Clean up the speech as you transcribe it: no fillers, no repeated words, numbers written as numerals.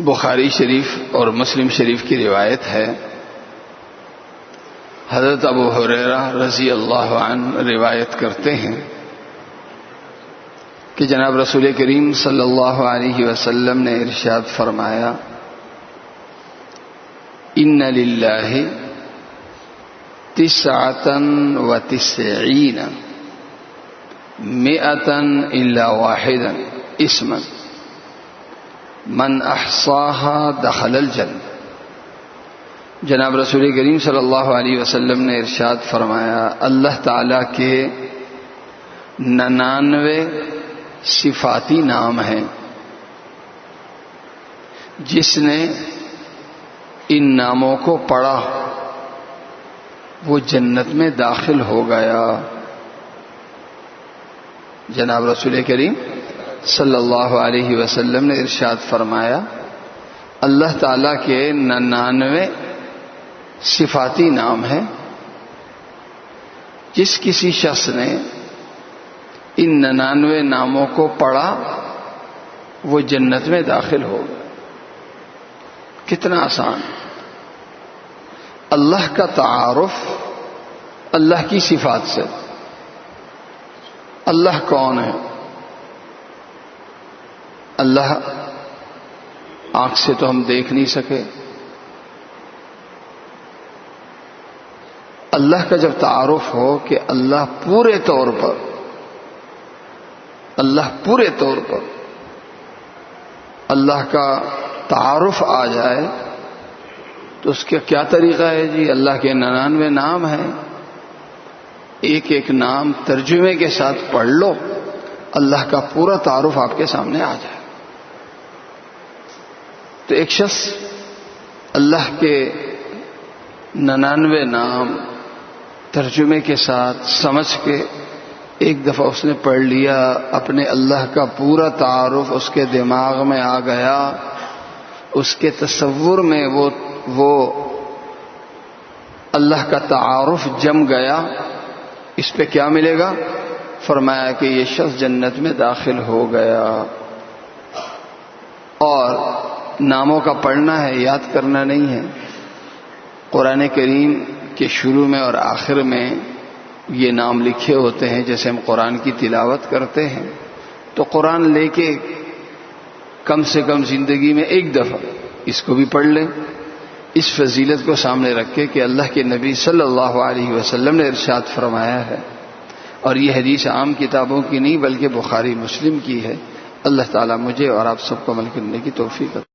بخاری شریف اور مسلم شریف کی روایت ہے، حضرت ابو ہریرہ رضی اللہ عنہ روایت کرتے ہیں کہ جناب رسول کریم صلی اللہ علیہ وسلم نے ارشاد فرمایا، ان للہ 99 100 الا واحدا اسما من احصاها دخل الجنہ۔ جناب رسول کریم صلی اللہ علیہ وسلم نے ارشاد فرمایا، اللہ تعالی کے 99 صفاتی نام ہیں، جس نے ان ناموں کو پڑھا وہ جنت میں داخل ہو گیا۔ جناب رسول کریم صلی اللہ علیہ وسلم نے ارشاد فرمایا، اللہ تعالیٰ کے 99 صفاتی نام ہیں، جس کسی شخص نے ان 99 ناموں کو پڑھا وہ جنت میں داخل ہوگا۔ کتنا آسان! اللہ کا تعارف اللہ کی صفات سے۔ اللہ کون ہے؟ اللہ آنکھ سے تو ہم دیکھ نہیں سکے۔ اللہ کا جب تعارف ہو کہ اللہ پورے طور پر اللہ کا تعارف آ جائے تو اس کا کیا طریقہ ہے جی؟ اللہ کے 99 نام ہیں، ایک ایک نام ترجمے کے ساتھ پڑھ لو، اللہ کا پورا تعارف آپ کے سامنے آ جائے۔ تو ایک شخص اللہ کے 99 نام ترجمے کے ساتھ سمجھ کے ایک دفعہ اس نے پڑھ لیا، اپنے اللہ کا پورا تعارف اس کے دماغ میں آ گیا، اس کے تصور میں وہ اللہ کا تعارف جم گیا۔ اس پہ کیا ملے گا؟ فرمایا کہ یہ شخص جنت میں داخل ہو گیا۔ اور ناموں کا پڑھنا ہے، یاد کرنا نہیں ہے۔ قرآن کریم کے شروع میں اور آخر میں یہ نام لکھے ہوتے ہیں۔ جیسے ہم قرآن کی تلاوت کرتے ہیں تو قرآن لے کے کم سے کم زندگی میں ایک دفعہ اس کو بھی پڑھ لیں، اس فضیلت کو سامنے رکھ کے کہ اللہ کے نبی صلی اللہ علیہ وسلم نے ارشاد فرمایا ہے۔ اور یہ حدیث عام کتابوں کی نہیں بلکہ بخاری مسلم کی ہے۔ اللہ تعالیٰ مجھے اور آپ سب کو عمل کرنے کی توفیق عطا